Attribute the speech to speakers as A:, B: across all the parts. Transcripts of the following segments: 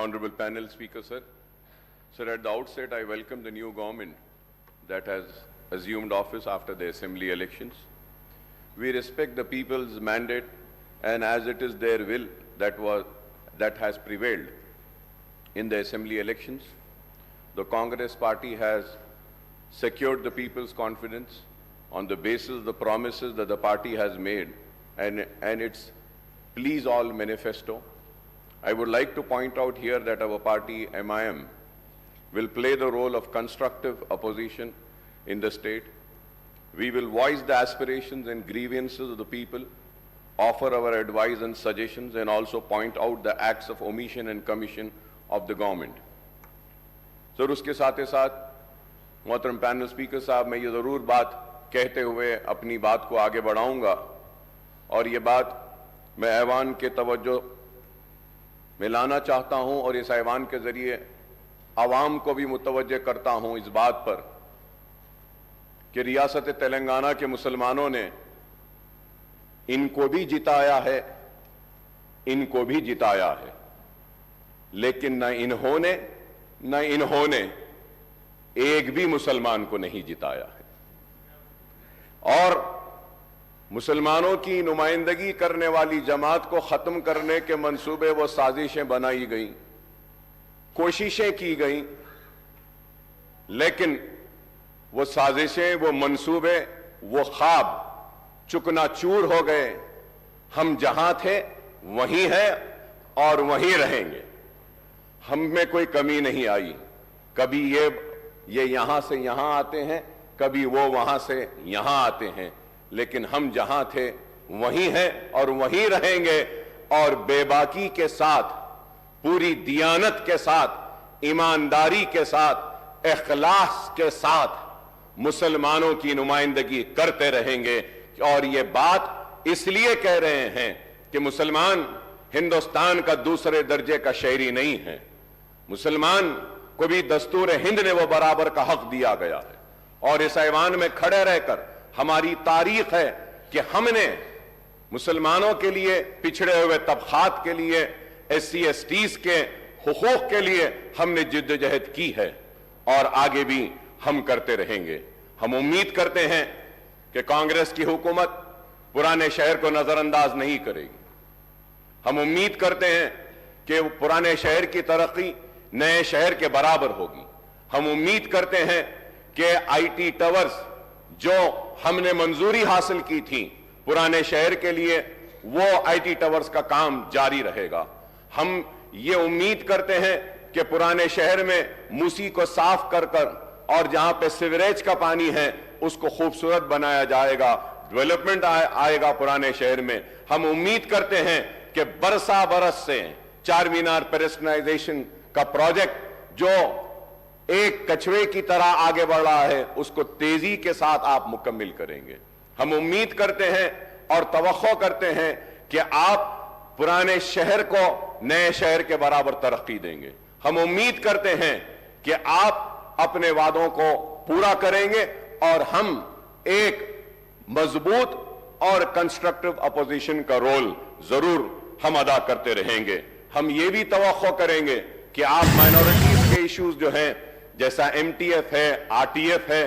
A: Honorable panel speaker, sir. Sir, at the outset, I welcome the new government that has assumed office after the assembly elections. We respect the people's mandate, and as it is their will that has prevailed in the assembly elections, the Congress party has secured the people's confidence on the basis of the promises that the party has made and its Please All manifesto. I would like to point out here that our party, MIM, will play the role of constructive opposition in the state. We will voice the aspirations and grievances of the people, offer our advice and suggestions, and also point out the acts of omission and commission of the government. Sir, उसके साथ ही साथ मोहतरम panel speaker साहब, मैं ये ज़रूर बात कहते हुए अपनी बात को आगे बढ़ाऊंगा, और ये बात मैं ऐवान के तवज्जो में लाना चाहता हूं और इस ऐवान के ज़रिए आवाम को भी मुतवज्जे करता हूं इस बात पर कि रियासत तेलंगाना के मुसलमानों ने इनको भी जिताया है, इनको भी जिताया है, लेकिन न इन्होंने एक भी मुसलमान को नहीं जिताया है। और मुसलमानों की नुमाइंदगी करने वाली जमात को खत्म करने के मंसूबे वो साजिशें बनाई गई, कोशिशें की गई, लेकिन वो साजिशें, वो मंसूबे, वो ख्वाब चुकनाचूर हो गए। हम जहां थे वहीं हैं और वहीं रहेंगे। हम में कोई कमी नहीं आई। कभी ये यहां से यहां आते हैं, कभी वो वहां से यहां आते हैं, लेकिन हम जहां थे वहीं हैं और वहीं रहेंगे। और बेबाकी के साथ, पूरी दियानत के साथ, ईमानदारी के साथ, इखलास के साथ मुसलमानों की नुमाइंदगी करते रहेंगे। और ये बात इसलिए कह रहे हैं कि मुसलमान हिंदुस्तान का दूसरे दर्जे का शहरी नहीं है। मुसलमान को भी दस्तूर हिंद ने वो बराबर का हक दिया गया है। और इस ऐवान में खड़े रहकर हमारी तारीख है कि हमने मुसलमानों के लिए, पिछड़े हुए तबकात के लिए, SC STs के हुकूक के लिए हमने जिद्दोजहद की है और आगे भी हम करते रहेंगे। हम उम्मीद करते हैं कि कांग्रेस की हुकूमत पुराने शहर को नजरअंदाज नहीं करेगी। हम उम्मीद करते हैं कि पुराने शहर की तरक्की नए शहर के बराबर होगी। हम उम्मीद करते हैं कि IT टावर्स जो हमने मंजूरी हासिल की थी पुराने शहर के लिए, वो IT टावर्स का काम जारी रहेगा। हम ये उम्मीद करते हैं कि पुराने शहर में मूसी को साफ कर और जहां पे सीवरेज का पानी है उसको खूबसूरत बनाया जाएगा, डेवलपमेंट आएगा पुराने शहर में। हम उम्मीद करते हैं कि बरसा बरस से चार मीनार पेडेस्ट्रियनाइजेशन का प्रोजेक्ट जो एक कछुए की तरह आगे बढ़ रहा है, उसको तेजी के साथ आप मुकम्मिल करेंगे। हम उम्मीद करते हैं और तवक्को करते हैं कि आप पुराने शहर को नए शहर के बराबर तरक्की देंगे। हम उम्मीद करते हैं कि आप अपने वादों को पूरा करेंगे और हम एक मजबूत और कंस्ट्रक्टिव अपोजिशन का रोल जरूर हम अदा करते रहेंगे। हम ये भी तवक्को करेंगे कि आप माइनॉरिटीज के इश्यूज जो हैं, जैसा MTF है, RTF है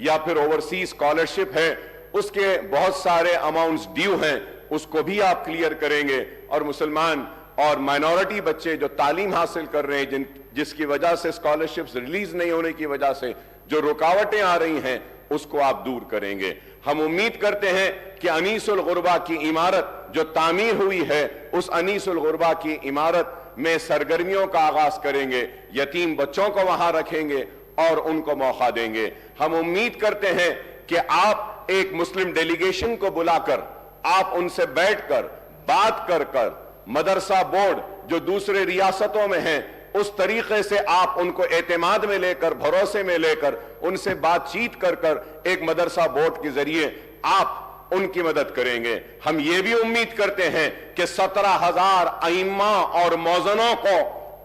A: या फिर ओवरसीज स्कॉलरशिप है, उसके बहुत सारे अमाउंट्स ड्यू हैं, उसको भी आप क्लियर करेंगे। और मुसलमान और माइनॉरिटी बच्चे जो तालीम हासिल कर रहे हैं, जिसकी वजह से स्कॉलरशिप्स रिलीज नहीं होने की वजह से जो रुकावटें आ रही हैं, उसको आप दूर करेंगे। हम उम्मीद करते हैं कि अनीसुल गुरबा की इमारत जो तामीर हुई है, उस अनीसुल गुरबा की इमारत में सरगर्मियों का आगाज करेंगे, यतीम बच्चों को वहां रखेंगे और उनको मौका देंगे। हम उम्मीद करते हैं कि आप एक मुस्लिम डेलीगेशन को बुलाकर, आप उनसे बैठकर बात कर मदरसा बोर्ड जो दूसरे रियासतों में हैं, उस तरीके से आप उनको एतमाद में लेकर, भरोसे में लेकर, उनसे बातचीत कर एक मदरसा बोर्ड के जरिए आप उनकी मदद करेंगे। हम ये भी उम्मीद करते हैं कि 17,000 अइम्मा और मौजनों को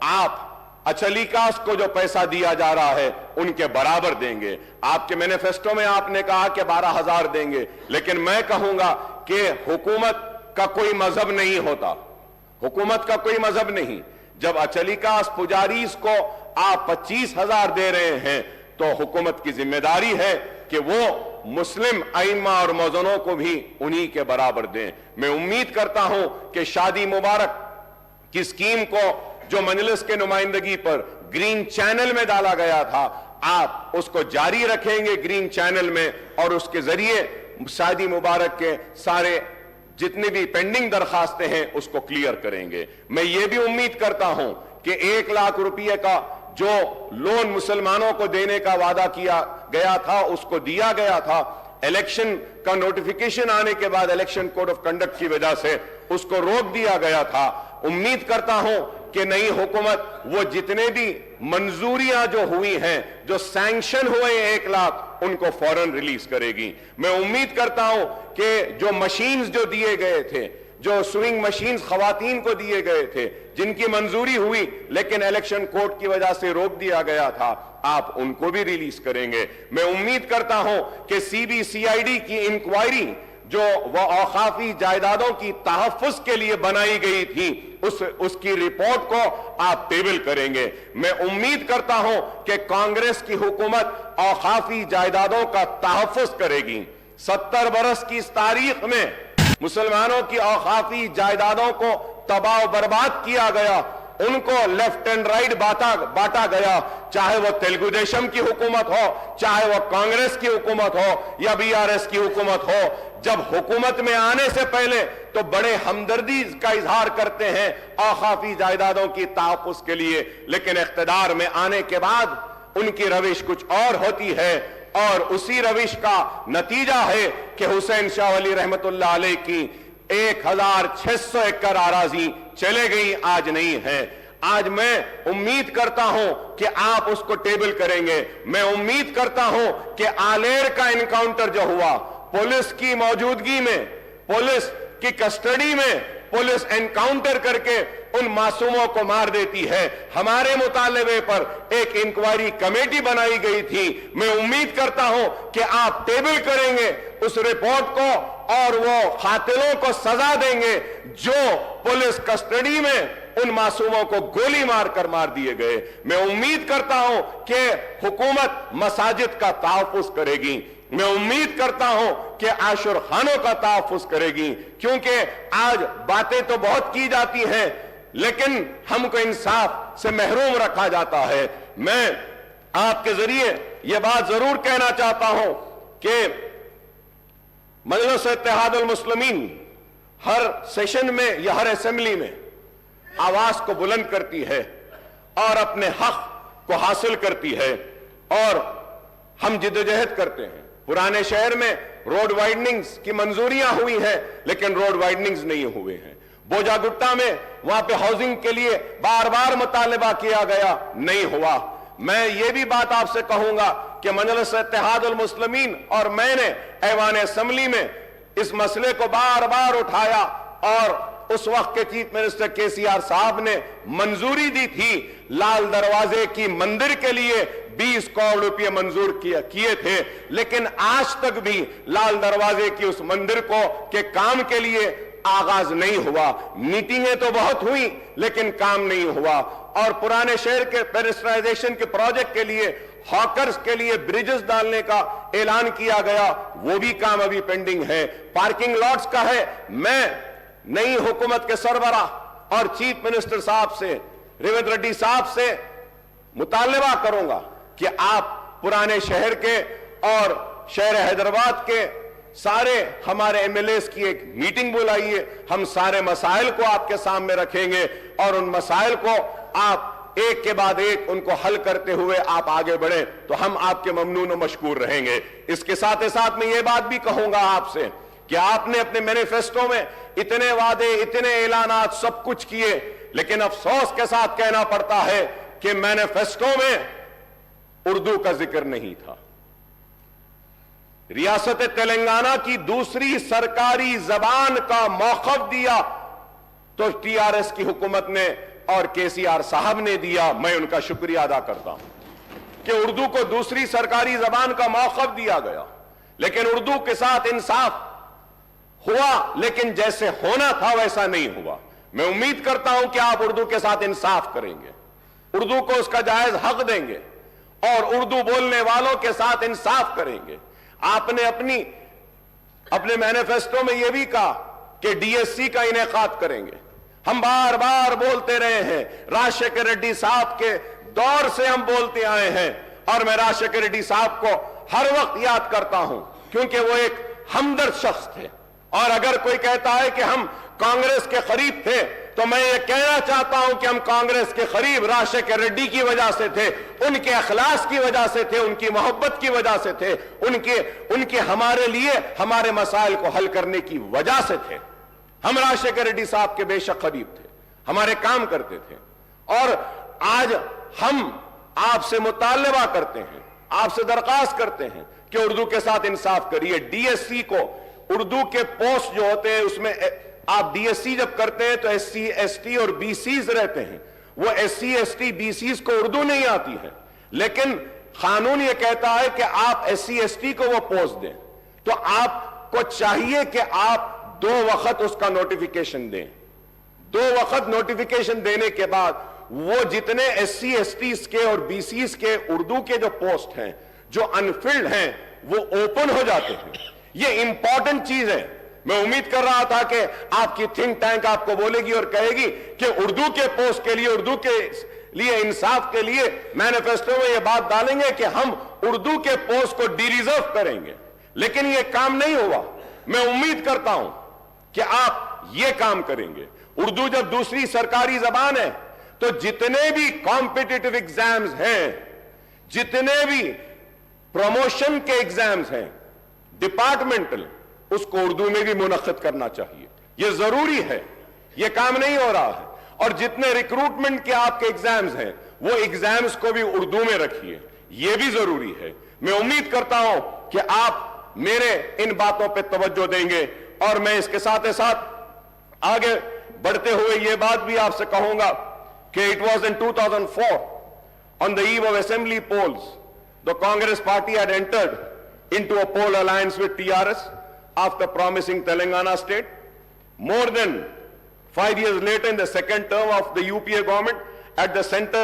A: आप अचलीकास को जो पैसा दिया जा रहा है उनके बराबर देंगे। आपके मैनिफेस्टो में आपने कहा कि 12,000 देंगे, लेकिन मैं कहूंगा कि हुकूमत का कोई मजहब नहीं होता, हुकूमत का कोई मजहब नहीं। जब अचलिकास पुजारीस को आप 25,000 दे रहे हैं तो हुकूमत की जिम्मेदारी है कि वो मुस्लिम आइम्मा और मौजनों को भी उन्हीं के बराबर दें। मैं उम्मीद करता हूं कि शादी मुबारक की स्कीम को जो मजलिस के नुमाइंदगी पर ग्रीन चैनल में डाला गया था, आप उसको जारी रखेंगे ग्रीन चैनल में, और उसके जरिए शादी मुबारक के सारे जितने भी पेंडिंग दरखास्तें हैं उसको क्लियर करेंगे। मैं ये भी उम्मीद करता हूं कि 1 लाख रुपए का जो लोन मुसलमानों को देने का वादा किया गया था उसको दिया गया था। इलेक्शन का नोटिफिकेशन आने के बाद इलेक्शन कोड ऑफ कंडक्ट की वजह से उसको रोक दिया गया था। उम्मीद करता हूं कि नई हुकूमत वो जितने भी मंजूरियां जो हुई हैं, जो सैंक्शन हुए 1 लाख, उनको फौरन रिलीज करेगी। मैं उम्मीद करता हूं कि जो मशीन्स जो दिए गए थे, जो स्विंग मशीन्स खवातीन को दिए गए थे, जिनकी मंजूरी हुई लेकिन इलेक्शन कोड की वजह से रोक दिया गया था, आप उनको भी रिलीज करेंगे। मैं उम्मीद करता हूं कि सीबीसीआईडी की इंक्वायरी जो वह औकाफी जायदादों की तहफ्फुज के लिए बनाई गई थी, उसकी रिपोर्ट को आप टेबल करेंगे। मैं उम्मीद करता हूं कि कांग्रेस की हुकूमत औकाफी जायदादों का तहफ्फुज करेगी। 70 बरस की इस तारीख में मुसलमानों की औकाफी जायदादों को तबाह बर्बाद किया गया, उनको लेफ्ट एंड राइट बांटा गया, चाहे वो तेलुगु देशम की हुकूमत हो, चाहे वो कांग्रेस की हुकूमत हो या बीआरएस की हुकूमत हो। जब हुकूमत में आने से पहले तो बड़े हमदर्दी का इजहार करते हैं औकाफी जायदादों की तहफ्फुज के लिए, लेकिन इख्तिदार में आने के बाद उनकी रविश कुछ और होती है, और उसी रविश का नतीजा है कि हुसैन शाह वली रहमतुल्लाह अलैह की 1,600 एकड़ आराजी चले गई, आज नहीं है। आज मैं उम्मीद करता हूं कि आप उसको टेबल करेंगे। मैं उम्मीद करता हूं कि आलेर का एनकाउंटर जो हुआ, पुलिस की मौजूदगी में, पुलिस की कस्टडी में पुलिस एनकाउंटर करके उन मासूमों को मार देती है। हमारे मुतालबे पर एक इंक्वायरी कमेटी बनाई गई थी। मैं उम्मीद करता हूं कि आप टेबल करेंगे उस रिपोर्ट को और वो कातिलों को सजा देंगे जो पुलिस कस्टडी में उन मासूमों को गोली मारकर मार दिए गए। मैं उम्मीद करता हूं कि हुकूमत मसाजिद का तहफ्फुज करेगी। मैं उम्मीद करता हूं कि आशुर खानों का तहफ्फुज करेगी, क्योंकि आज बातें तो बहुत की जाती हैं लेकिन हमको इंसाफ से महरूम रखा जाता है। मैं आपके जरिए यह बात जरूर कहना चाहता हूं कि मजलिस इत्तेहादुल मुस्लिमीन हर सेशन में या हर असेंबली में आवाज को बुलंद करती है और अपने हक को हासिल करती है, और हम जिद्दोजहद करते हैं। पुराने शहर में रोड वाइडनिंग्स की मंजूरियां हुई हैं लेकिन रोड वाइडनिंग्स नहीं हुए हैं। बोजागुट्टा में वहां पे हाउसिंग के लिए बार बार मुतालबा किया गया, नहीं हुआ। मैं ये भी बात आपसे कहूंगा कि मजलिस इत्तेहादुल मुस्लिमीन और मैंने ऐवान असेंबली में इस मसले को बार बार उठाया, और उस वक्त के चीफ मिनिस्टर केसीआर साहब ने मंजूरी दी थी। लाल दरवाजे की मंदिर के लिए 20 करोड़ रुपए मंजूर किए थे, लेकिन आज तक भी लाल दरवाजे की उस मंदिर के काम के लिए आगाज नहीं हुआ। मीटिंगें तो बहुत हुई लेकिन काम नहीं हुआ। और पुराने शहर के पेरिस्ट्राइजेशन के प्रोजेक्ट के लिए, हॉकर्स के लिए ब्रिजेस डालने का ऐलान किया गया, वो भी काम अभी पेंडिंग है। पार्किंग लॉट्स का है। मैं नई हुकूमत के सरबराह और चीफ मिनिस्टर साहब से, रेवंत रेड्डी साहब से मुतालबा करूंगा कि आप पुराने शहर के और शहर हैदराबाद के सारे हमारे एमएलएस की एक मीटिंग बुलाइए। हम सारे मसाइल को आपके सामने रखेंगे और उन मसाइल को आप एक के बाद एक उनको हल करते हुए आप आगे बढ़े तो हम आपके ममनून और मशकूर रहेंगे। इसके साथ ही साथ मैं ये बात भी कहूंगा आपसे कि आपने अपने मैनिफेस्टो में इतने वादे, इतने ऐलानात सब कुछ किए, लेकिन अफसोस के साथ कहना पड़ता है कि मैनिफेस्टो में उर्दू का जिक्र नहीं था। रियासत तेलंगाना की दूसरी सरकारी जबान का मौक़िफ़ दिया तो टीआरएस की हुकूमत ने और केसीआर साहब ने दिया। मैं उनका शुक्रिया अदा करता हूं कि उर्दू को दूसरी सरकारी जबान का मौक़िफ़ दिया गया, लेकिन उर्दू के साथ इंसाफ हुआ, लेकिन जैसे होना था वैसा नहीं हुआ। मैं उम्मीद करता हूं कि आप उर्दू के साथ इंसाफ करेंगे, उर्दू को उसका जायज हक देंगे और उर्दू बोलने वालों के साथ इंसाफ करेंगे। आपने अपने मैनिफेस्टो में यह भी कहा कि डीएससी का इनेकाद करेंगे। हम बार बार बोलते रहे हैं, राजशेखर रेड्डी साहब के दौर से हम बोलते आए हैं और मैं राजशेखर रेड्डी साहब को हर वक्त याद करता हूं क्योंकि वो एक हमदर्द शख्स थे। और अगर कोई कहता है कि हम कांग्रेस के करीब थे, तो मैं ये कहना चाहता हूं कि हम कांग्रेस के करीब राजशेखर रेड्डी की वजह से थे, उनके अखलास की वजह से थे, उनकी मोहब्बत की वजह से थे, उनके हमारे लिए हमारे मसाइल को हल करने की वजह से थे। हम राजशेखर रेड्डी साहब के बेशक करीब थे, हमारे काम करते थे। और आज हम आपसे मुतालबा करते हैं, आपसे दरख्वास्त करते हैं कि उर्दू के साथ इंसाफ करिए। डीएससी को उर्दू के पोस्ट जो होते हैं उसमें आप डीएससी जब करते हैं तो एससी एसटी और बीसीज रहते हैं। वो एससी एसटी बीसीज को उर्दू नहीं आती है, लेकिन कानून ये कहता है कि आप एससी एसटी को वो पोस्ट दें, तो आपको चाहिए कि आप 2 वक्त उसका नोटिफिकेशन दें। 2 वक्त नोटिफिकेशन देने के बाद वो जितने एससी एसटीज के और बीसीज के उर्दू के जो पोस्ट हैं जो अनफिल्ड हैं वो ओपन हो जाते हैं। ये इंपॉर्टेंट चीज है। मैं उम्मीद कर रहा था कि आपकी थिंक टैंक आपको बोलेगी और कहेगी कि उर्दू के पोस्ट के लिए, उर्दू के लिए इंसाफ के लिए मैनिफेस्टो में यह बात डालेंगे कि हम उर्दू के पोस्ट को डिरिजर्व करेंगे, लेकिन यह काम नहीं हुआ। मैं उम्मीद करता हूं कि आप यह काम करेंगे। उर्दू जब दूसरी सरकारी जबान है तो जितने भी कॉम्पिटिटिव एग्जाम्स हैं, जितने भी प्रमोशन के एग्जाम्स हैं डिपार्टमेंटल, उसको उर्दू में भी मुनक्किद करना चाहिए। यह जरूरी है, यह काम नहीं हो रहा है। और जितने रिक्रूटमेंट के आपके एग्जाम्स हैं वो एग्जाम्स को भी उर्दू में रखिए, यह भी जरूरी है। मैं उम्मीद करता हूं कि आप मेरे इन बातों पर तवज्जो देंगे और मैं इसके साथ साथ आगे बढ़ते हुए यह बात भी आपसे कहूंगा कि it was in 2004 on the eve of assembly polls, the Congress party had entered into a poll alliance with TRS after promising Telangana state. More than 5 years later, in the second term of the UPA government at the center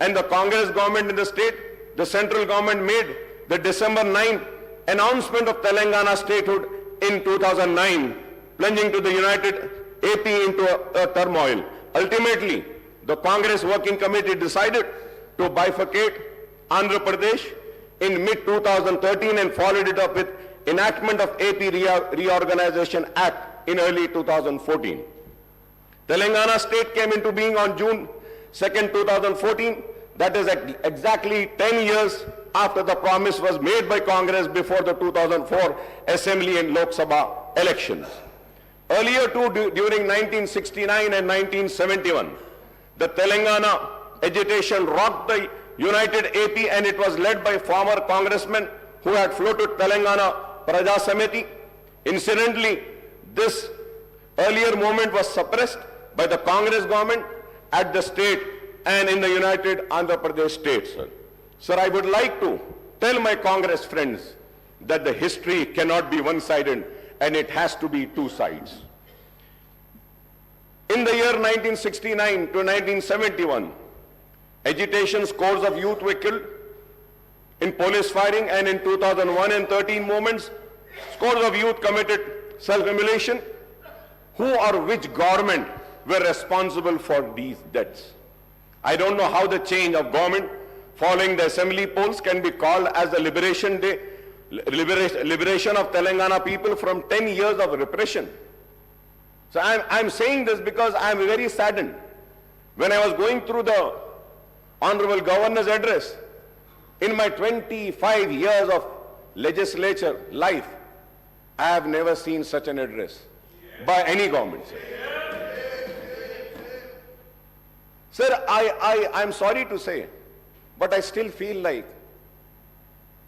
A: and the Congress government in the state, the central government made the December 9th announcement of Telangana statehood in 2009, plunging to the united AP into a turmoil. Ultimately, the Congress Working Committee decided to bifurcate Andhra Pradesh in mid-2013 and followed it up with enactment of AP Reorganization Act in early 2014. Telangana state came into being on June 2nd, 2014. That is exactly 10 years after the promise was made by Congress before the 2004 Assembly and Lok Sabha elections. Earlier too, during 1969 and 1971, the Telangana agitation rocked the united AP, and it was led by former congressmen who had floated Telangana Praja Samiti. Incidentally, this earlier movement was suppressed by the Congress government at the state and in the united Andhra Pradesh state, sir. Sir, I would like to tell my Congress friends that the history cannot be one-sided and it has to be 2 sides. In the year 1969 to 1971, agitation scores of youth were killed in police firing, and in 2001 and 13 movements, scores of youth committed self-immolation. Who or which government were responsible for these deaths? I don't know how the change of government following the assembly polls can be called as the liberation day, liberation of Telangana people from 10 years of repression. So I'm saying this because I'm very saddened. When I was going through the Honorable Governor's address, in my 25 years of legislature life, I have never seen such an address by any government. Sir, I'm sorry to say, but I still feel like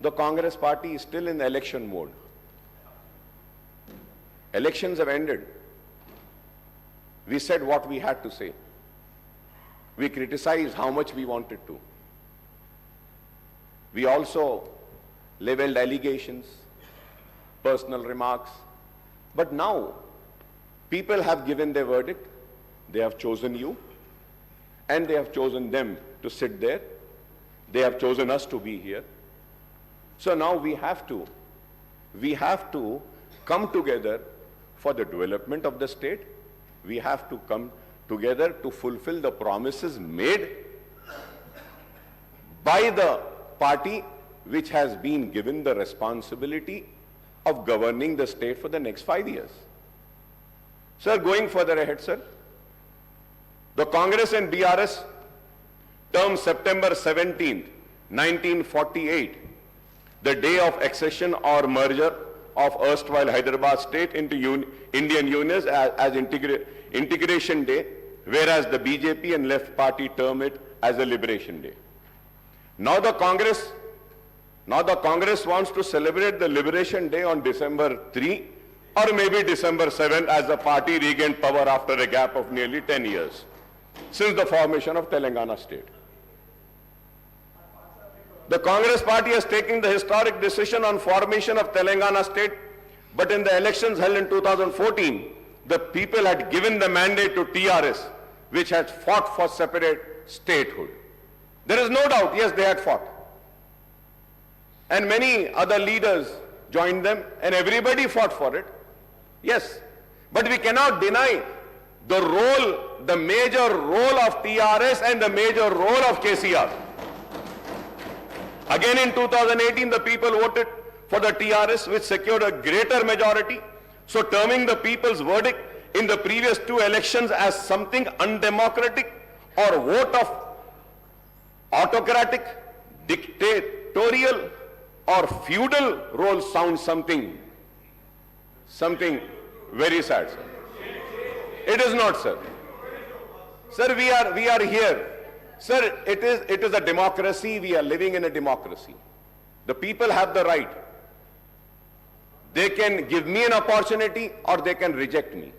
A: the Congress party is still in the election mode. Elections have ended. We said what we had to say. We criticized how much we wanted to. We also leveled allegations, personal remarks. But now, people have given their verdict. They have chosen you, and they have chosen them to sit there. They have chosen us to be here. So now we have to come together for the development of the state. We have to come together to fulfill the promises made by the party which has been given the responsibility of governing the state for the next 5 years. Sir, going further ahead, sir, the Congress and BRS term September 17th, 1948, the day of accession or merger of erstwhile Hyderabad state into Indian Union as integration day, whereas the BJP and left party term it as a liberation day. Now the Congress wants to celebrate the liberation day on December 3 or maybe December 7 as the party regained power after a gap of nearly 10 years since the formation of Telangana state. The Congress party has taken the historic decision on formation of Telangana state, but in the elections held in 2014, the people had given the mandate to TRS, which had fought for separate statehood. There is no doubt, yes, they had fought. And many other leaders joined them, and everybody fought for it. Yes, but we cannot deny the role, the major role of TRS and the major role of KCR. Again in 2018, the people voted for the TRS, which secured a greater majority. So terming the people's verdict in the previous two elections as something undemocratic or vote of autocratic, dictatorial or feudal role sounds something very sad, sir. It is not, sir. Sir, we are here. Sir, it is a democracy. We are living in a democracy. The people have the right. They can give me an opportunity or they can reject me.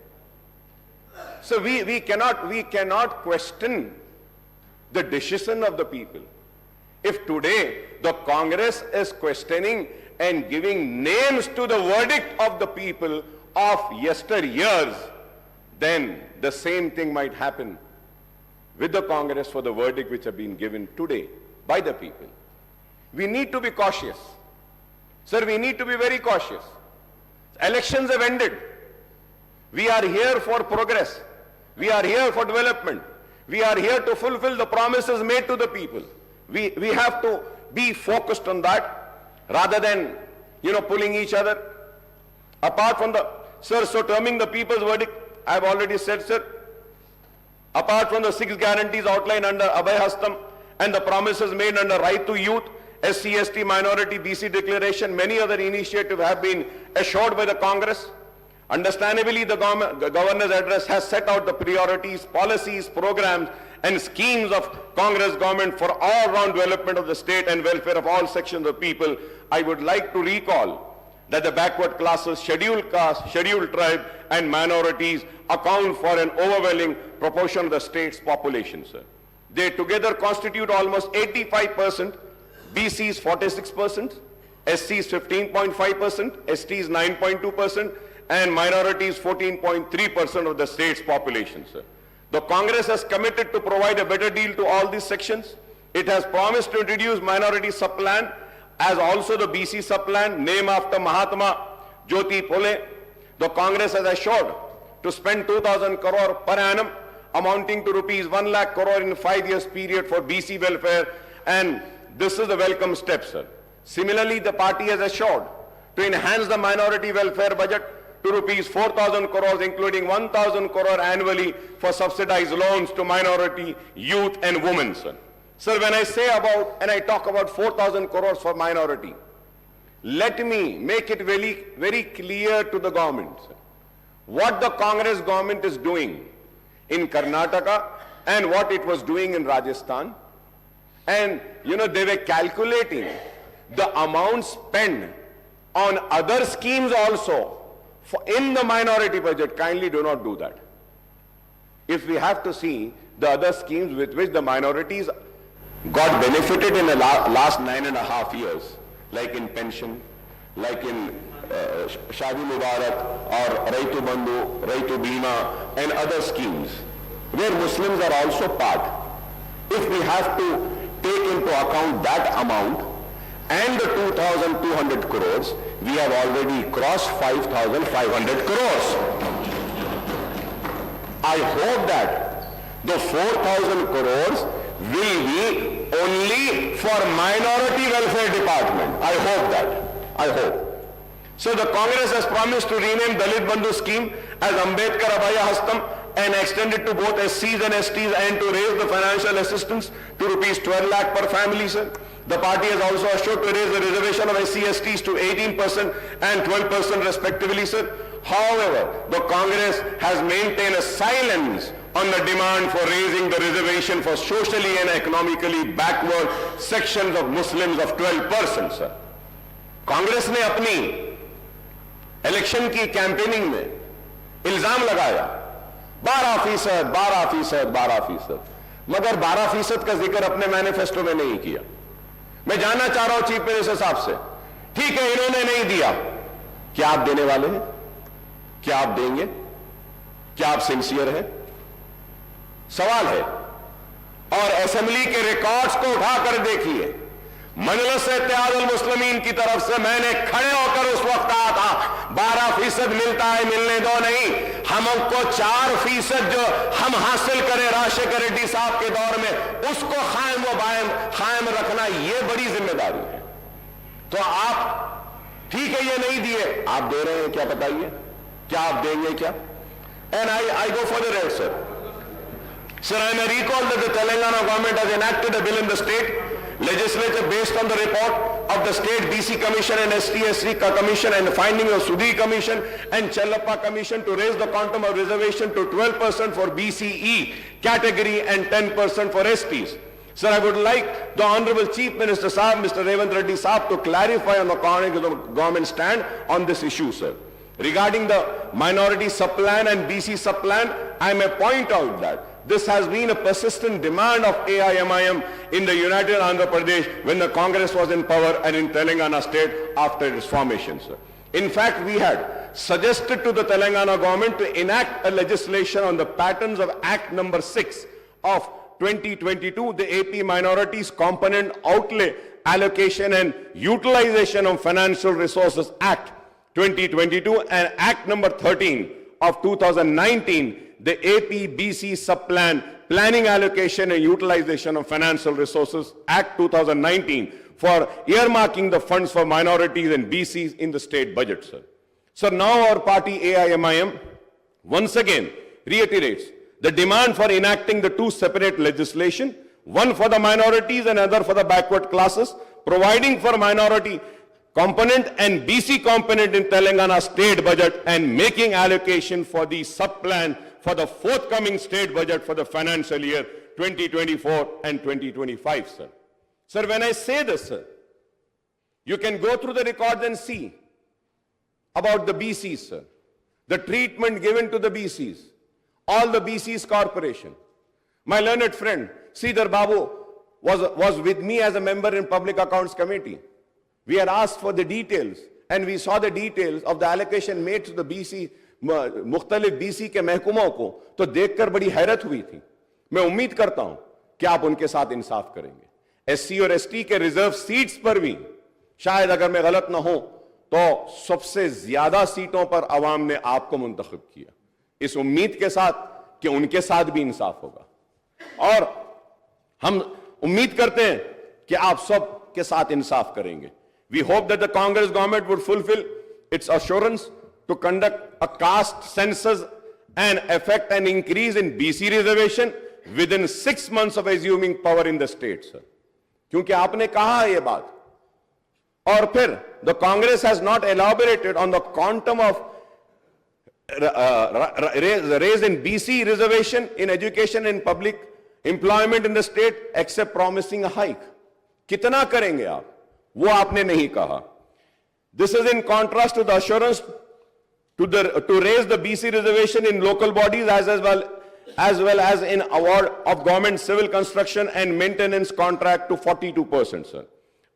A: So we cannot question the decision of the people. If today the Congress is questioning and giving names to the verdict of the people of yesteryears, then the same thing might happen with the Congress for the verdict which have been given today by the people. We need to be cautious. Sir, we need to be very cautious. Elections have ended. We are here for progress. We are here for development. We are here to fulfill the promises made to the people. We have to be focused on that rather than, pulling each other apart from the, sir, so terming the people's verdict, I have already said, sir, apart from the 6 guarantees outlined under Abhay Hastam and the promises made under Right to Youth, SC, ST, Minority, BC Declaration, many other initiatives have been assured by the Congress. Understandably, the governor's address has set out the priorities, policies, programs, and schemes of Congress government for all-round development of the state and welfare of all sections of people. I would like to recall that the backward classes, scheduled caste, scheduled tribe, and minorities account for an overwhelming proportion of the state's population, sir. They together constitute almost 85%, BCs 46%, SCs 15.5%, STs 9.2%, and minorities 14.3% of the state's population, sir. The Congress has committed to provide a better deal to all these sections. It has promised to introduce minority sub-plan as also the BC sub-plan, named after Mahatma Jyoti Phule. The Congress has assured to spend 2,000 crore per annum, amounting to rupees 1 lakh crore in 5 years period for BC welfare, and this is a welcome step, sir. Similarly, the party has assured to enhance the minority welfare budget to rupees 4,000 crores, including 1,000 crore annually for subsidized loans to minority, youth and women, sir. Sir, when I say about, and I talk about 4,000 crores for minority, let me make it very, very clear to the government, sir, what the Congress government is doing in Karnataka and what it was doing in Rajasthan. And, they were calculating the amount spent on other schemes also in the minority budget. Kindly do not do that. If we have to see the other schemes with which the minorities got benefited in the last 9.5 years, like in pension, like in Shadi Mubarak or Raitu Bandhu, Raitu Bima and other schemes, where Muslims are also part, if we have to take into account that amount and the 2,200 crores, we have already crossed 5,500 crores. I hope that the 4,000 crores will be only for minority welfare department. I hope that. I hope. So the Congress has promised to rename Dalit Bandhu scheme as Ambedkar Abhaya Hastam and extend it to both SCs and STs and to raise the financial assistance to rupees 12 lakh per family, sir. The party has also assured to raise the reservation of SC/STs to 18% and 12% respectively, sir. However, the Congress has maintained a silence on the demand for raising the reservation for socially and economically backward sections of Muslims of 12%, sir. Congress ने अपनी election की campaigning में इल्जाम लगाया 12%, मगर 12% का जिक्र अपने मैनिफेस्टो में नहीं किया। मैं जानना चाह रहा हूं चीफ मिनिस्टर साहब से, ठीक है इन्होंने नहीं दिया, क्या आप देने वाले हैं? क्या आप देंगे? क्या आप सिंसियर हैं? सवाल है। और असेंबली के रिकॉर्ड्स को उठाकर देखिए, मजलिस इत्तेहादुल मुस्लिमीन की तरफ से मैंने खड़े होकर उस वक्त कहा था 12% मिलता है, मिलने दो नहीं, हमको 4% जो हम हासिल करें राजशेखर रेड्डी साहब के दौर में, उसको कायम रखना, ये बड़ी जिम्मेदारी है। तो आप ठीक है ये नहीं दिए, आप दे रहे हैं, क्या बताइए, क्या आप देंगे क्या? And I go for the rest, sir. Sir, I may recall that the Telangana government has enacted a bill in the state legislature based on the report of the State BC Commission and ST/SC Commission and the findings of Sudhi Commission and Chellappa Commission to raise the quantum of reservation to 12% for BCE category and 10% for STs. Sir, I would like the Honorable Chief Minister Sahab, Mr. Revanth Reddy Sahab, to clarify on the government stand on this issue, sir. Regarding the minority sub-plan and BC sub-plan, I may point out that this has been a persistent demand of AIMIM in the United Andhra Pradesh when the Congress was in power and in Telangana state after its formation, sir. In fact, we had suggested to the Telangana government to enact a legislation on the patterns of Act number 6 of 2022, the AP Minorities Component Outlay Allocation and Utilization of Financial Resources Act 2022 and Act number 13 of 2019, the AP BC Sub-Plan Planning Allocation and Utilization of Financial Resources Act 2019 for earmarking the funds for minorities and BCs in the state budget, sir. So now our party AIMIM once again reiterates the demand for enacting the two separate legislation, one for the minorities and other for the backward classes, providing for minority component and BC component in Telangana state budget and making allocation for the sub-plan for the forthcoming state budget for the financial year 2024 and 2025, sir. Sir, when I say this, sir, you can go through the records and see about the BCs, sir. The treatment given to the BCs, all the BCs corporation. My learned friend, Sridhar Babu, was with me as a member in Public Accounts Committee. We had asked for the details and we saw the details of the allocation made to the BC, मुख्तलिफ BC के महकुमों को, तो देखकर बड़ी हैरत हुई थी. मैं उम्मीद करता हूं कि आप उनके साथ इंसाफ करेंगे. SC और ST के रिजर्व सीट्स पर भी शायद अगर मैं गलत ना हो तो सबसे ज्यादा सीटों पर आवाम ने आपको मुंतखब किया. इस उम्मीद के साथ कि उनके साथ भी इंसाफ होगा और हम उम्मीद करते हैं कि आप सब के साथ इंसाफ करेंगे. We hope that the Congress government would fulfill its assurance to conduct a caste census and effect an increase in BC reservation within 6 months of assuming power in the state, sir. क्योंकि आपने कहा है ये बात और फिर the Congress has not elaborated on the quantum of raise in BC reservation in education and public employment in the state except promising a hike. कितना करेंगे आप? वो आपने नहीं कहा. This is in contrast to the assurance to raise the BC reservation in local bodies as well as in award of government civil construction and maintenance contract to 42%, sir.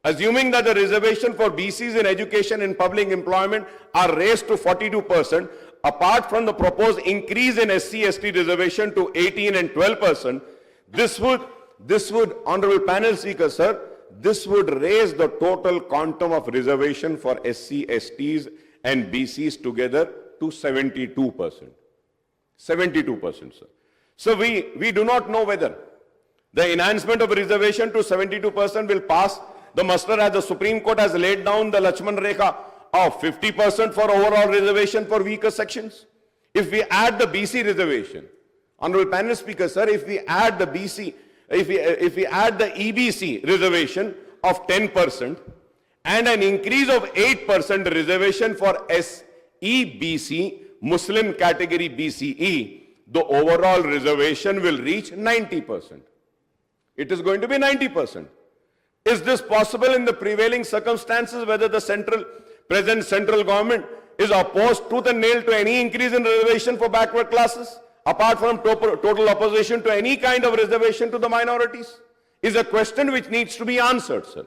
A: Assuming that the reservation for BCs in education and public employment are raised to 42%, apart from the proposed increase in SC/ST reservation to 18 and 12%, this would, Honorable Panel Speaker, sir, this would raise the total quantum of reservation for SC/STs and BCs together to 72%. 72%, sir. So we do not know whether the enhancement of reservation to 72% will pass the muster, as the Supreme Court has laid down the Lakshman Rekha of 50% for overall reservation for weaker sections. If we add the BC reservation, Honorable Panel Speaker, sir, if we add the BC, if we add the EBC reservation of 10% and an increase of 8% reservation for SEBC, Muslim category BCE, the overall reservation will reach 90%. It is going to be 90%. Is this possible in the prevailing circumstances, whether the present central government is opposed tooth and nail to any increase in reservation for backward classes, apart from total opposition to any kind of reservation to the minorities? Is a question which needs to be answered, sir.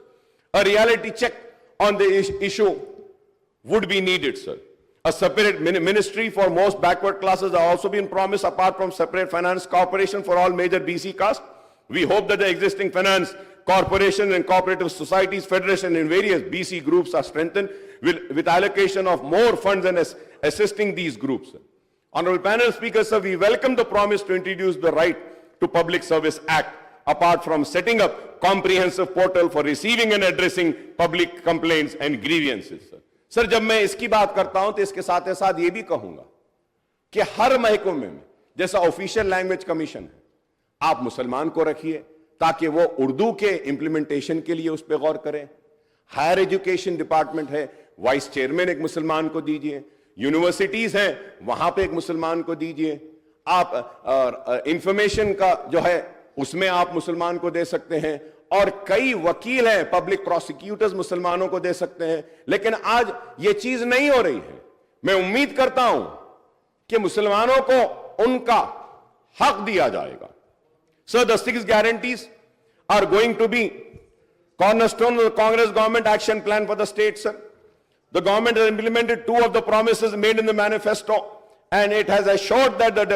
A: A reality check on the issue would be needed, sir. A separate ministry for most backward classes have also been promised, apart from separate finance corporation for all major BC castes. We hope that the existing finance corporation and cooperative societies federation in various BC groups are strengthened with allocation of more funds and assisting these groups. Honorable Panel Speaker, sir, we welcome the promise to introduce the Right to Public Service Act, apart from setting up comprehensive portal for receiving and addressing public complaints and grievances. Sir, जब मैं इसकी बात करता हूं तो इसके साथ साथ ये भी कहूंगा कि हर महकमे में जैसा ऑफिशियल लैंग्वेज कमीशन है, आप मुसलमान को रखिए ताकि वो उर्दू के इंप्लीमेंटेशन के लिए उस पर गौर करें। हायर एजुकेशन डिपार्टमेंट है, वाइस चेयरमैन एक मुसलमान को दीजिए। यूनिवर्सिटीज हैं, वहां पे एक मुसलमान को दीजिए। आप इंफॉर्मेशन का जो है उसमें आप मुसलमान को दे सकते हैं, और कई वकील हैं, पब्लिक प्रोसिक्यूटर्स मुसलमानों को दे सकते हैं। लेकिन आज ये चीज नहीं हो रही है। मैं उम्मीद करता हूं कि मुसलमानों को उनका हक दिया जाएगा। Sir, the 6 guarantees are going to be cornerstone of the Congress government action plan for the state, sir. The government has implemented 2 of the promises made in the manifesto, and it has assured that a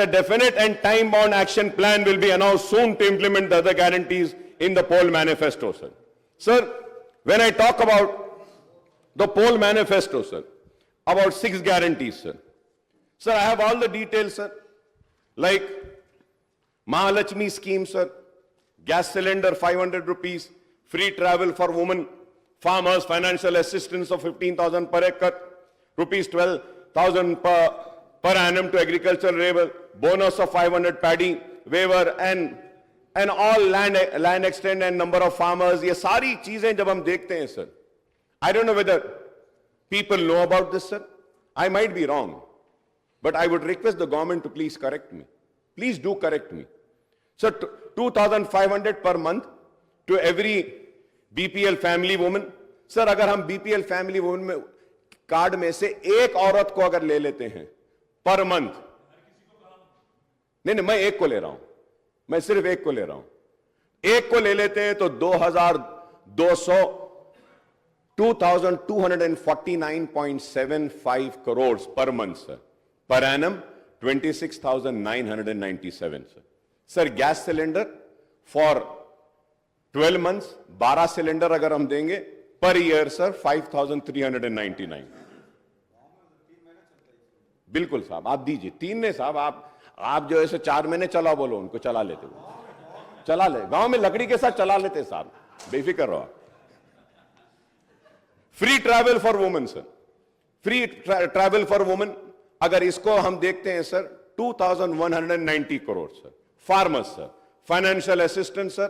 A: definite and time-bound action plan will be announced soon to implement the other guarantees in the poll manifesto, sir. Sir, when I talk about the poll manifesto, sir, about 6 guarantees, sir. Sir, I have all the details, sir. Like Mahalakshmi scheme, sir, gas cylinder 500 rupees, free travel for women farmers, financial assistance of 15,000 per acre, rupees 12,000 per annum to agricultural labor, bonus of 500 paddy waiver, and all land extent and number of farmers. ये सारी चीजें जब हम देखते हैं, sir, I don't know whether people know about this, sir. I might be wrong, but I would request the government to please correct me. Please do correct me. So 2,500 per month to every BPL family woman. Sir, अगर हम BPL family woman में card में से एक औरत को अगर ले लेते हैं पर मंथ, नहीं, मैं एक को ले रहा हूं, मैं सिर्फ एक को ले रहा हूं, एक को ले लेते हैं तो 2,249.75 crores per month, sir. Per annum 26,997, sir. Sir, gas cylinder for 12 months 12 cylinder अगर हम देंगे पर ईयर, सर 5,399। बिल्कुल साहब, आप दीजिए। 3 ने साहब, आप जो ऐसे 4 महीने चला, बोलो उनको चला लेते, चला ले, गांव में लकड़ी के साथ चला लेते साहब, बेफिक्र रहो। Free travel for women, sir, free travel for women अगर इसको हम देखते हैं, sir 2,190 crore, sir. Farmers, sir, financial assistance, sir,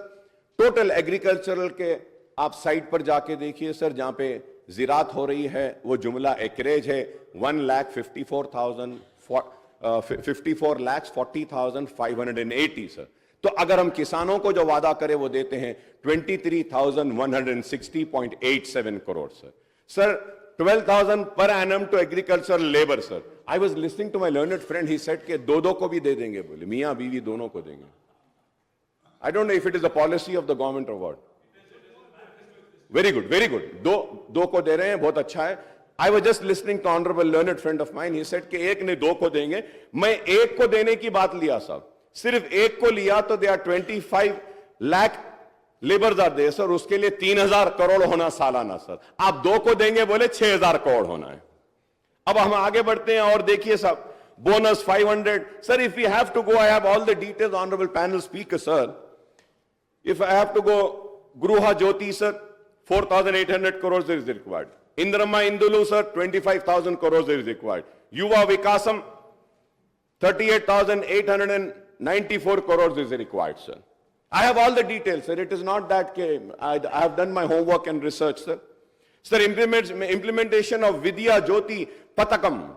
A: total agricultural के आप साइट पर जाके देखिए, सर, जहां पे जिरात हो रही है वो जुमला एकरेज है 1,54,40,580, सर। तो अगर हम किसानों को जो वादा करें वो देते हैं 23,160.87 crore, sir. Sir, 12,000 per annum to agricultural labor, sir. I was listening to my learned friend, he said कि दो को भी दे देंगे, बोले मियां बीवी दोनों को देंगे। I don't know if it is the policy of the government or what. Very good, very good. दो को दे रहे हैं, बहुत अच्छा है। I was just listening to honorable learned friend of mine. He said कि एक ने दो को देंगे. मैं एक को देने की बात लिया साहब. सिर्फ एक को लिया तो they are 25 lakh labours are they sir. उसके लिए 3,000 करोड़ होना सालाना सर. आप दो को देंगे बोले 6,000 करोड़ होना है. अब हम आगे बढ़ते हैं और देखिए साहब, bonus 500. Sir, if we have to go, I have all the details, honorable panel speaker, sir. If I have to go, Gruha Jyoti, sir, 4,800 crores is required. Indrama Indulu, sir, 25,000 crores is required. Yuva Vikasam, 38,894 crores is required, sir. I have all the details, sir. It is not that I have done my homework and research, sir. Sir, implementation of Vidya Jyoti Patakam,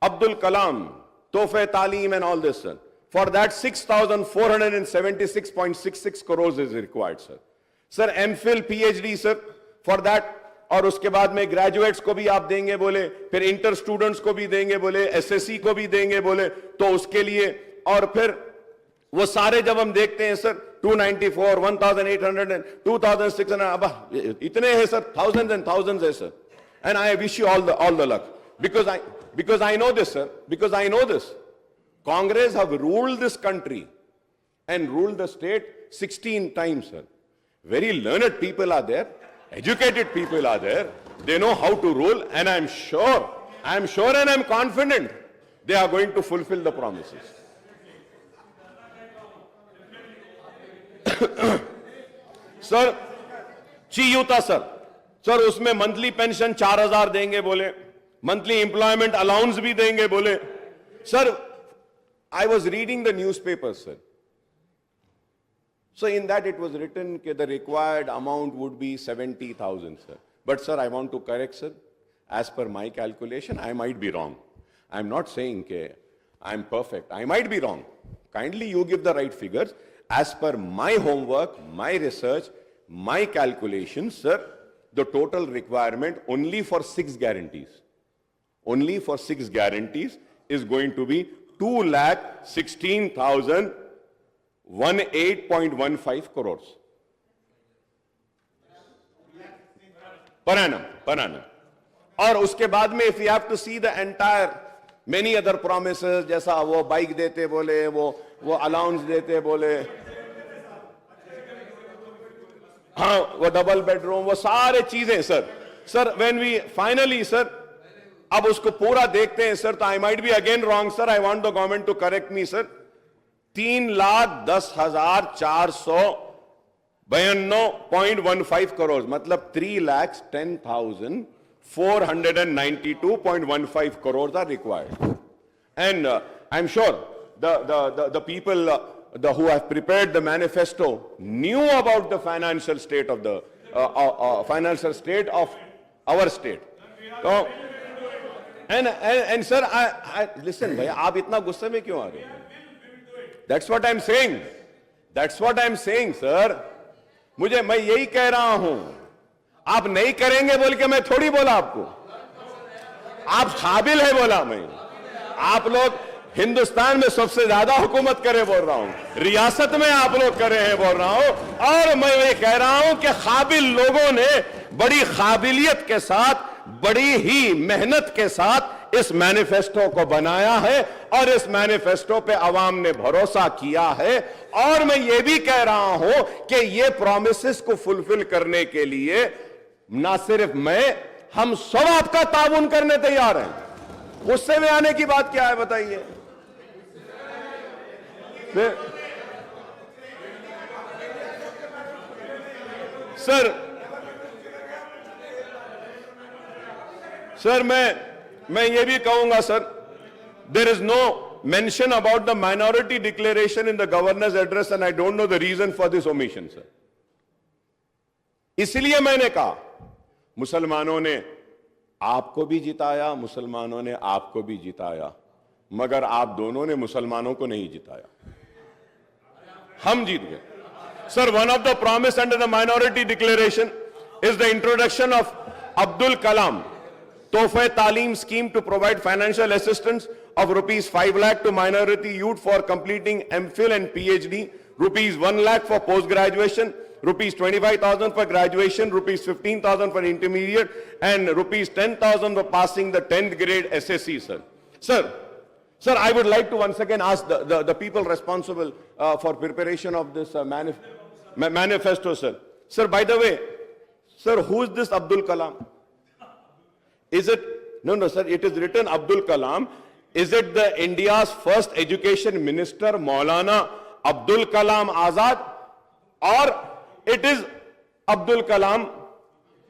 A: Abdul Kalam, Tohfe Taaleem and all this, sir. For that, 6,476.66 crores is required, sir. Sir, MPhil, PhD, sir, for that, और उसके बाद में graduates को भी आप देंगे बोले, फिर इंटर स्टूडेंट्स को भी देंगे बोले, एसएससी को भी देंगे बोले, तो उसके लिए, और फिर वो सारे जब हम देखते हैं सर, 294, 1,800, 2,600, अब इतने हैं सर, thousands and thousands है sir. And I wish you all the luck, because I know this, sir, because I know this. Congress have ruled this country and ruled the state 16 times, sir. Very learned people are there, educated people are there, they know how to rule, and I'm sure and I'm confident they are going to fulfill the promises. Sir, Cheyutha sir, उसमें monthly pension 4,000 देंगे बोले, monthly employment allowance भी देंगे बोले. Sir, I was reading the newspaper, sir. So in that it was written that the required amount would be 70,000, sir. But sir, I want to correct, sir. As per my calculation, I might be wrong. I'm not saying that I'm perfect. I might be wrong. Kindly you give the right figures. As per my homework, my research, my calculations, sir, the total requirement only for 6 guarantees is going to be 2,16,018.15 crores per annum. और उसके बाद में if you have to see the entire many other promises, जैसा वो bike देते बोले, वो allowance देते बोले, हाँ वो डबल बेडरूम, वो सारे चीजें sir when we finally sir, अब उसको पूरा देखते हैं सर, तो I might be again wrong, sir. I want the government to correct me, sir. 3,10,492.15 crores, मतलब 3,10,492.15 crores are required. And I'm sure the people who have prepared the manifesto knew about the financial state of our state. So, and sir, I listen, bhaiya, aap itna gusse mein kyun aa rahe ho? That's what I'm saying, sir. मैं यही कह रहा हूं, आप नहीं करेंगे बोल के मैं थोड़ी बोला आपको, आप काबिल है बोला मैं. आप लोग हिंदुस्तान में सबसे ज्यादा हुकूमत करे बोल रहा हूं, रियासत में आप लोग करे हैं बोल रहा हूं, और मैं ये कह रहा हूं कि काबिल लोगों ने बड़ी काबिलियत के साथ, बड़ी ही मेहनत के साथ इस मैनिफेस्टो को बनाया है, और इस मैनिफेस्टो पे अवाम ने भरोसा किया है. और मैं ये भी कह रहा हूं कि ये प्रॉमिसेस को फुलफिल करने के लिए ना सिर्फ मैं, हम सब आपका ताउन करने तैयार हैं. गुस्से में आने की बात क्या है बताइए? सर मैं ये भी कहूंगा sir, there is no mention about the minority declaration in the governor's address, and I don't know the reason for this omission, sir. इसलिए मैंने कहा, मुसलमानों ने आपको भी जिताया, मुसलमानों ने आपको भी जिताया, मगर आप दोनों ने मुसलमानों को नहीं जिताया. हम जीत गए. Sir, one of the promise under the minority declaration is the introduction of Abdul Kalam Tohfe Taaleem scheme to provide financial assistance of rupees 5 lakh to minority youth for completing MPhil and PhD, rupees 1 lakh for post-graduation, rupees 25,000 for graduation, rupees 15,000 for intermediate, and rupees 10,000 for passing the 10th grade SSC, sir. Sir, I would like to once again ask the people responsible for preparation of this manifesto, sir. Sir, by the way, sir, who is this Abdul Kalam? Is it, no, sir, it is written Abdul Kalam. Is it the India's first education minister, Maulana Abdul Kalam Azad? Or it is Abdul Kalam,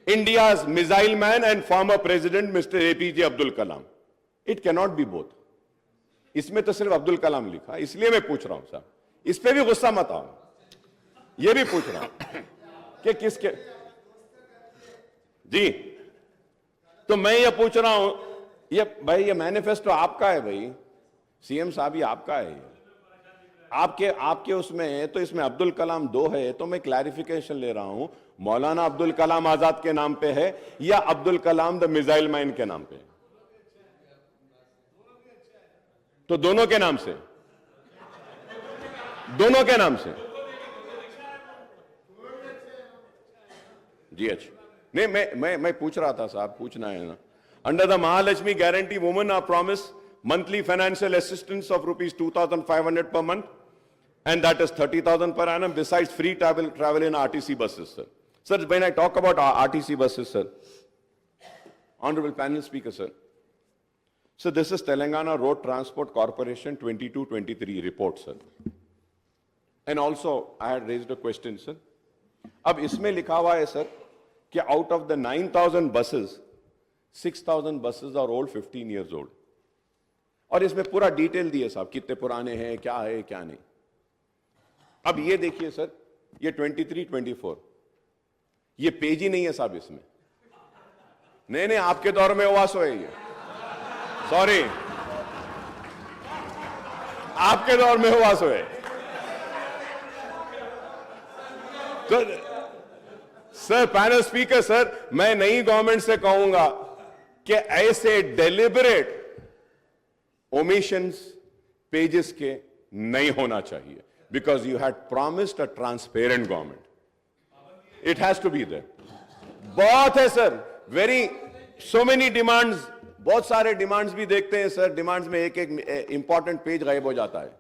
A: India's missile man and former president, Mr. APJ Abdul Kalam? It cannot be both. इसमें तो सिर्फ अब्दुल कलाम लिखा, इसलिए मैं पूछ रहा हूं साहब, इस पे भी गुस्सा मत आओ, ये भी पूछ रहा हूं कि किसके जी। तो मैं ये पूछ रहा हूं, ये भाई ये मैनिफेस्टो आपका है भाई, सीएम साहब ये आपका है, आपके उसमें है, तो इसमें अब्दुल कलाम 2 है, तो मैं क्लैरिफिकेशन ले रहा हूं, मौलाना अब्दुल कलाम आजाद के नाम पे है या Abdul Kalam the missile man के नाम पे है? तो दोनों के नाम से, दोनों के नाम से जी। अच्छा, नहीं मैं पूछ रहा था साहब, पूछना है ना। Under the Mahalakshmi guarantee women are promise monthly financial assistance of rupees 2,500 per month, and that is 30,000 per annum, besides free travel in RTC buses, sir. Sir, when I talk about RTC buses, sir, honorable panel speaker, sir, so this is Telangana Road Transport Corporation 22-23 report, sir. And also I had raised a question, sir. अब इसमें लिखा हुआ है sir कि out of the 9,000 buses, 6,000 buses are old, 15 years old. और इसमें पूरा detail दिए साहब, कितने पुराने हैं, क्या है क्या नहीं। अब ये देखिए सर, ये 23-24, ये पेज ही नहीं है साहब इसमें। नहीं आपके दौर में ओवासो है ये, सॉरी, आपके दौर में ओवासो है। तो सर, पैनल स्पीकर सर, मैं नई गवर्नमेंट से कहूंगा कि ऐसे डेलिबरेट omissions pages के नहीं होना चाहिए, because you had promised a transparent government. It has to be there. बहुत है सर, so many demands, बहुत सारे demands भी देखते हैं सर, demands में एक important page गायब हो जाता है,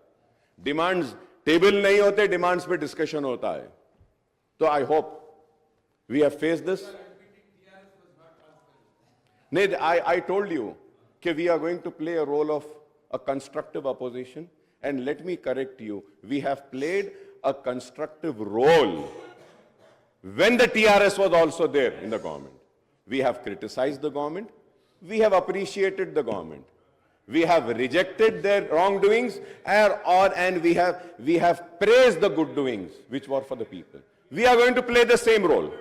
A: demands table नहीं होते, demands पे discussion होता है। तो I hope we have faced this. नहीं, I told you that we are going to play a role of a constructive opposition, and let me correct you, we have played a constructive role when the TRS was also there in the government. We have criticized the government, we have appreciated the government, we have rejected their wrongdoings, and we have praised the good doings which were for the people. We are going to play the same role,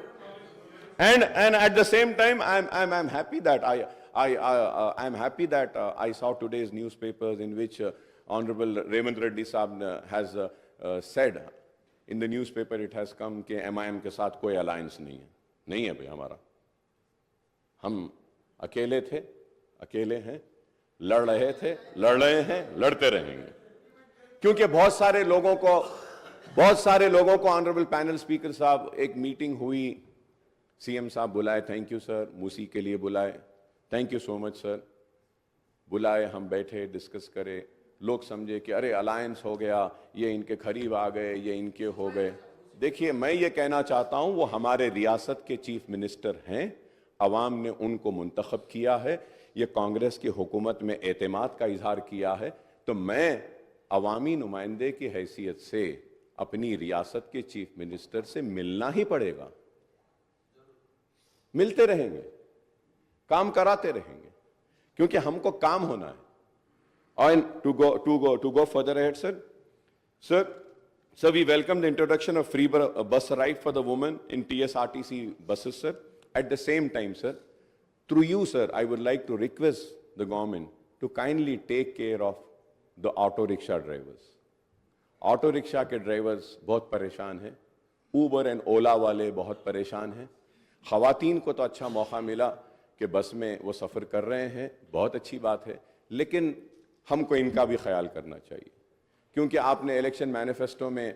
A: and at the same time I'm happy that I'm happy that I saw today's newspapers in which Honorable Revant Reddy Saab has said, in the newspaper it has come कि MIM के साथ कोई alliance नहीं है भाई हमारा, हम अकेले थे, अकेले हैं, लड़ रहे थे, लड़ रहे हैं, लड़ते रहेंगे। क्योंकि बहुत सारे लोगों को ऑनरेबल पैनल स्पीकर साहब, एक मीटिंग हुई, सीएम साहब बुलाए, थैंक यू सर, मूसी के लिए बुलाए, thank you so much sir, बुलाए, हम बैठे, डिस्कस करे, लोग समझे कि अरे अलायंस हो गया, ये इनके करीब आ गए, ये इनके हो गए। देखिए, मैं ये कहना चाहता हूं, वो हमारे रियासत के चीफ मिनिस्टर हैं, अवाम ने उनको मुंतखब किया है, ये कांग्रेस की हुकूमत में एतमाद का इजहार किया है, तो मैं अवामी नुमाइंदे की हैसियत से अपनी रियासत के चीफ मिनिस्टर से मिलना ही पड़ेगा, मिलते रहेंगे, काम कराते रहेंगे, क्योंकि हमको काम होना है। And to go further ahead, sir, we welcome the introduction of free bus ride for the women in TSRTC buses, sir. At the same time, sir, through you, sir, I would like to request the government to kindly take care of the auto rickshaw drivers. Auto rickshaw के drivers बहुत परेशान हैं, Uber and Ola वाले बहुत परेशान हैं। ख़वातीन को तो अच्छा मौका मिला कि बस में वो सफ़र कर रहे हैं, बहुत अच्छी बात है, लेकिन हमको इनका भी ख्याल करना चाहिए, क्योंकि आपने इलेक्शन मैनिफेस्टो में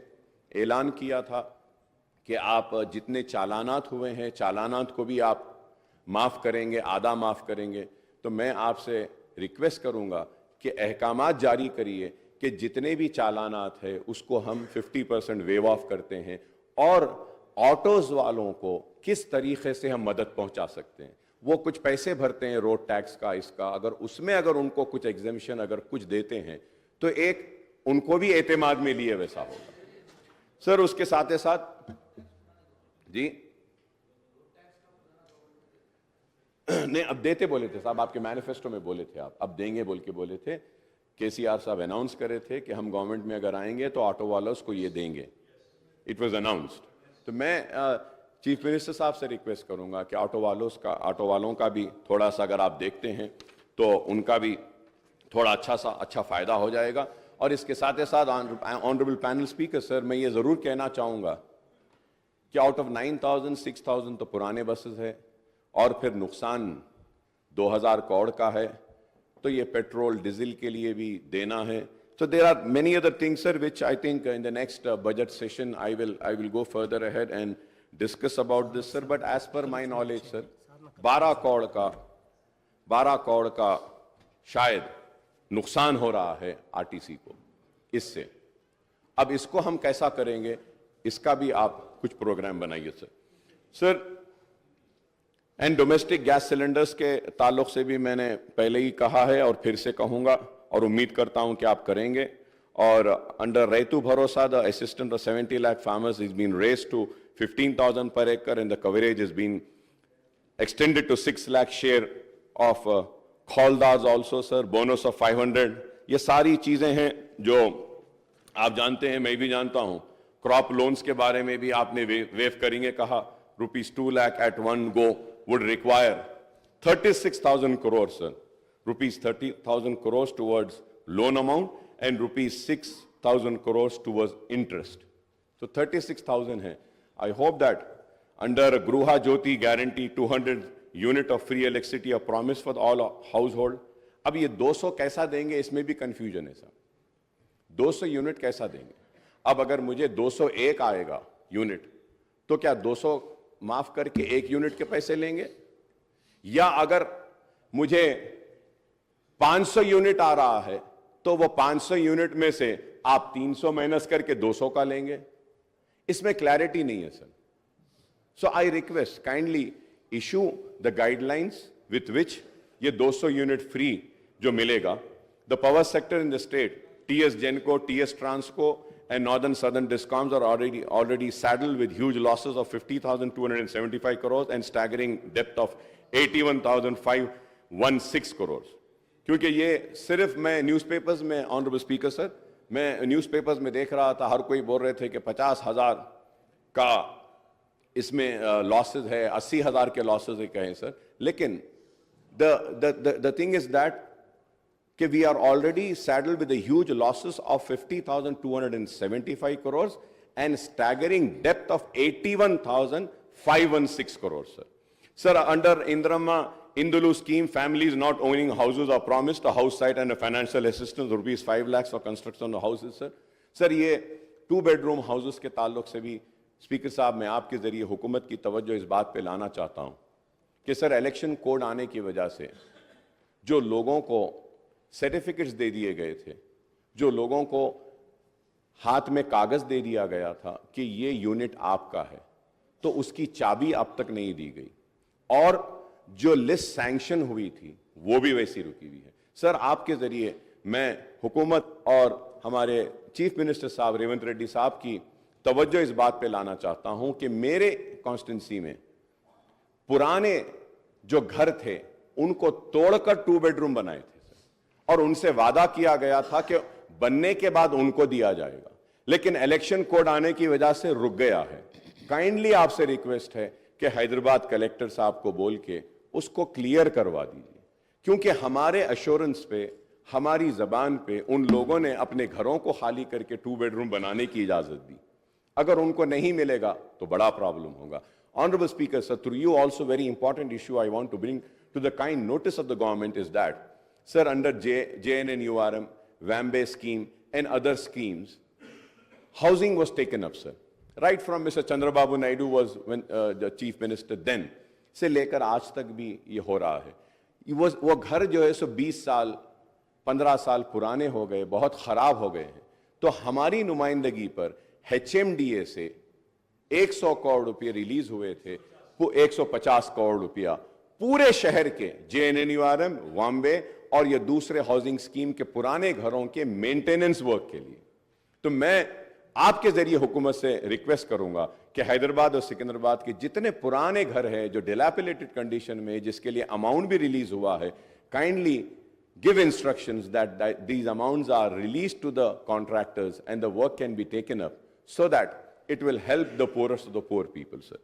A: ऐलान किया था कि आप जितने चालानात हुए हैं चालानात को भी आप माफ़ करेंगे, आधा माफ़ करेंगे। तो मैं आपसे रिक्वेस्ट करूंगा कि अहकामात जारी करिए कि जितने भी चालानात है उसको हम 50% वेव ऑफ करते हैं, और ऑटोज़ वालों को किस तरीके से हम मदद पहुंचा सकते हैं। वो कुछ पैसे भरते हैं रोड टैक्स का, इसका, अगर उसमें अगर उनको कुछ एग्जेम्पशन अगर कुछ देते हैं तो एक उनको भी एतमाद में लिए वैसा होगा। सर उसके साथ साथ जी नहीं, अब देते बोले थे साहब, आपके मैनिफेस्टो में बोले थे आप, अब देंगे बोल के बोले थे। केसीआर साहब अनाउंस करे थे कि हम गवर्नमेंट में अगर आएंगे तो ऑटो वालों को ये देंगे, इट वाज अनाउंस्ड। तो मैं चीफ मिनिस्टर साहब से रिक्वेस्ट करूंगा कि ऑटो वालों का भी थोड़ा सा अगर आप देखते हैं तो उनका भी थोड़ा अच्छा फायदा हो जाएगा। और इसके साथ साथ ऑनरेबल पैनल स्पीकर सर, मैं ये जरूर कहना चाहूंगा कि आउट ऑफ 9,000 6,000 तो पुराने बसेस है, और फिर नुकसान 2,000 करोड़ का है, तो ये पेट्रोल डीजल के लिए भी देना है। So there are many other things, sir, which I think in the next budget session I will go further ahead and discuss about this, sir. But as per my knowledge, sir, 12 crore का शायद नुकसान हो रहा है RTC को इससे। अब इसको हम कैसा करेंगे, इसका भी आप कुछ प्रोग्राम बनाइए sir. Sir and domestic gas cylinders के ताल्लुक से भी मैंने पहले ही कहा है और फिर से कहूंगा, और उम्मीद करता हूं कि आप करेंगे। और under Rythu Bharosa the assistant of 70 lakh farmers is been raised to 15,000 per acre and the coverage is being extended to 6 lakh share of khaldars also, sir, bonus of 500। ये सारी चीजें हैं जो आप जानते हैं, मैं भी जानता हूं। क्रॉप लोन्स के बारे में भी आपने वेव करेंगे कहा, ₹2 lakh at one go would require 36,000 crores, sir. ₹30,000 crores towards loan amount and ₹6,000 crores towards interest. So 36,000 है। I hope that under Gruha Jyoti guarantee 200 unit of free electricity, a promise for all household। अब ये 200 कैसा देंगे, इसमें भी confusion है साहब। 200 unit कैसा देंगे? अब अगर मुझे 201 आएगा यूनिट, तो क्या 200 माफ करके 1 यूनिट के पैसे लेंगे? या अगर मुझे 500 यूनिट आ रहा है तो वो 500 यूनिट में से आप 300 माइनस करके 200 का लेंगे? इसमें क्लैरिटी नहीं है sir. So I request kindly issue the guidelines with which ये 200 यूनिट फ्री जो मिलेगा। The power sector in the state, TS Genco, TS Transco and northern southern discoms are already saddled with huge losses of 50,275 crores and staggering debt of 81,516 crores। क्योंकि ये सिर्फ मैं newspapers में, honourable speaker sir, मैं newspapers में देख रहा था, हर कोई बोल रहे थे कि 50,000 का इसमें लॉसेज है, 80,000 के लॉसेज है कहें सर। लेकिन the thing is that कि we are already saddled with the huge losses of 50,275 crores and staggering debt of 81,516 crores, sir. Sir, under Indulu scheme, families not owning houses are promised a house site and a financial assistance ₹5 lakhs for construction of houses, sir. Sir, ये 2 bedroom houses के ताल्लुक से भी speaker साहब मैं आपके जरिए हुकूमत की तवज्जो इस बात पे लाना चाहता हूं कि सर इलेक्शन कोड आने की वजह से जो लोगों को सर्टिफिकेट्स दे दिए गए थे, जो लोगों को हाथ में कागज दे दिया गया था कि ये यूनिट आपका है, तो उसकी चाबी अब तक नहीं दी गई, और जो लिस्ट सैंक्शन हुई थी वो भी वैसी रुकी हुई है। सर आपके जरिए मैं हुकूमत और हमारे चीफ मिनिस्टर साहब रेवंत रेड्डी साहब की तवज्जो इस बात पे लाना चाहता हूं कि मेरे कॉन्स्टिट्यूंसी में पुराने जो घर थे उनको तोड़कर 2 बेडरूम बनाए थे और उनसे वादा किया गया था कि बनने के बाद उनको दिया जाएगा, लेकिन इलेक्शन कोड आने की वजह से रुक गया है। काइंडली आपसे रिक्वेस्ट है कि हैदराबाद कलेक्टर साहब को बोल के उसको क्लियर करवा दीजिए, क्योंकि हमारे अश्योरेंस पे, हमारी जबान पे उन लोगों ने अपने घरों को खाली करके 2 बेडरूम बनाने की इजाजत दी। अगर उनको नहीं मिलेगा तो बड़ा प्रॉब्लम होगा। Honourable speaker sir, through you also very important issue I want to bring to the kind notice of the government is that sir, under JNNURM, WAMBE scheme and other schemes, housing was taken up, sir. right from Mr. Chandrababu Naidu was the chief minister then, से लेकर आज तक भी ये हो रहा है। वो घर जो है सो 20 साल 15 साल पुराने हो गए, बहुत खराब हो गए हैं। तो हमारी नुमाइंदगी पर HMDA से 100 करोड़ रुपए रिलीज हुए थे, वो 150 करोड़ रुपया पूरे शहर के JNNURM, वाम्बे और ये दूसरे हाउसिंग स्कीम के पुराने घरों के मेंटेनेंस वर्क के लिए। तो मैं आपके जरिए हुकूमत से रिक्वेस्ट करूंगा कि हैदराबाद और सिकंदराबाद के जितने पुराने घर हैं जो डिलैपिलेटेड कंडीशन में, जिसके लिए अमाउंट भी रिलीज हुआ है, kindly give instructions that these amounts are released to the contractors and the work can be taken up so that it will help the poorest of the poor people, sir.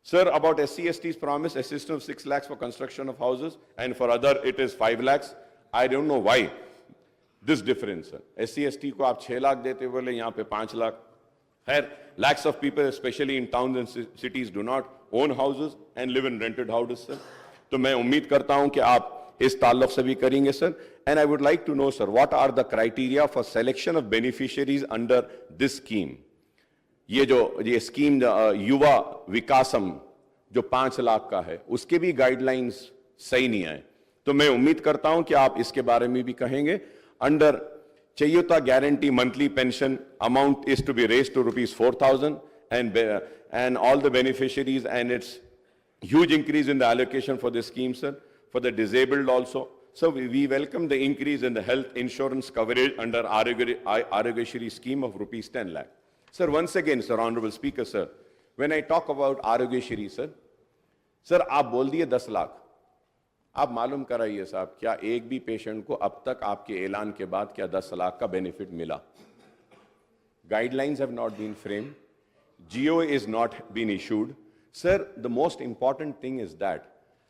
A: Sir, about SC/ST's promise assistance of 6 lakhs for construction of houses and for other it is 5 lakhs. I don't know why this difference, sir. SC/ST को आप 6 लाख देते बोले, यहाँ पे 5 lakh. Here, lakhs of people, especially in towns and cities, do not own houses and live in rented houses, sir. तो मैं उम्मीद करता हूँ कि आप इस ताल्लुक से भी करेंगे, sir. And I would like to know, sir, what are the criteria for selection of beneficiaries under this scheme? ये स्कीम युवा विकासम जो 5 लाख का है, उसके भी गाइडलाइंस सही नहीं आए. तो मैं उम्मीद करता हूं कि आप इसके बारे में भी कहेंगे. Under Cheyutha guarantee monthly pension amount is to be raised to ₹4,000 and all the beneficiaries, and it's huge increase in the allocation for this scheme, sir. For the disabled also. So we welcome the increase in the health insurance coverage under Arogyashri scheme of ₹10 lakh. Sir, once again, sir, Honorable Speaker, sir, when I talk about Arogyashri, sir, आप बोल दिए 10 लाख. आप मालूम कराइए साहब, क्या एक भी पेशेंट को अब तक आपके ऐलान के बाद क्या 10 लाख का बेनिफिट मिला? Guidelines have not been framed. GO is not been issued. Sir, the most important thing is that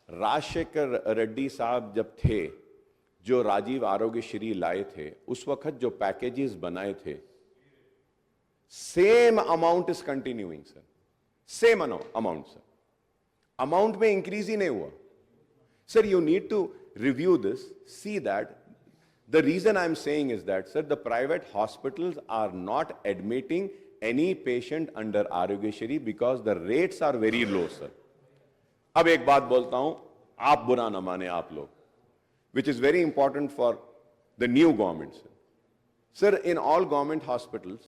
A: Rajshekhar Reddy साहब जब थे, जो राजीव आरोग्यश्री लाए थे, उस वक्त जो पैकेजेस बनाए थे, same amount is continuing, sir. Same amount, sir. Amount में इंक्रीज ही नहीं हुआ. Sir, you need to review this, see that. The reason I'm saying is that, sir, the private hospitals are not admitting any patient under Arogyashri because the rates are very low, sir. अब एक बात बोलता हूं, आप बुरा ना माने आप लोग, which is very important for the new government, sir. Sir, in all government hospitals,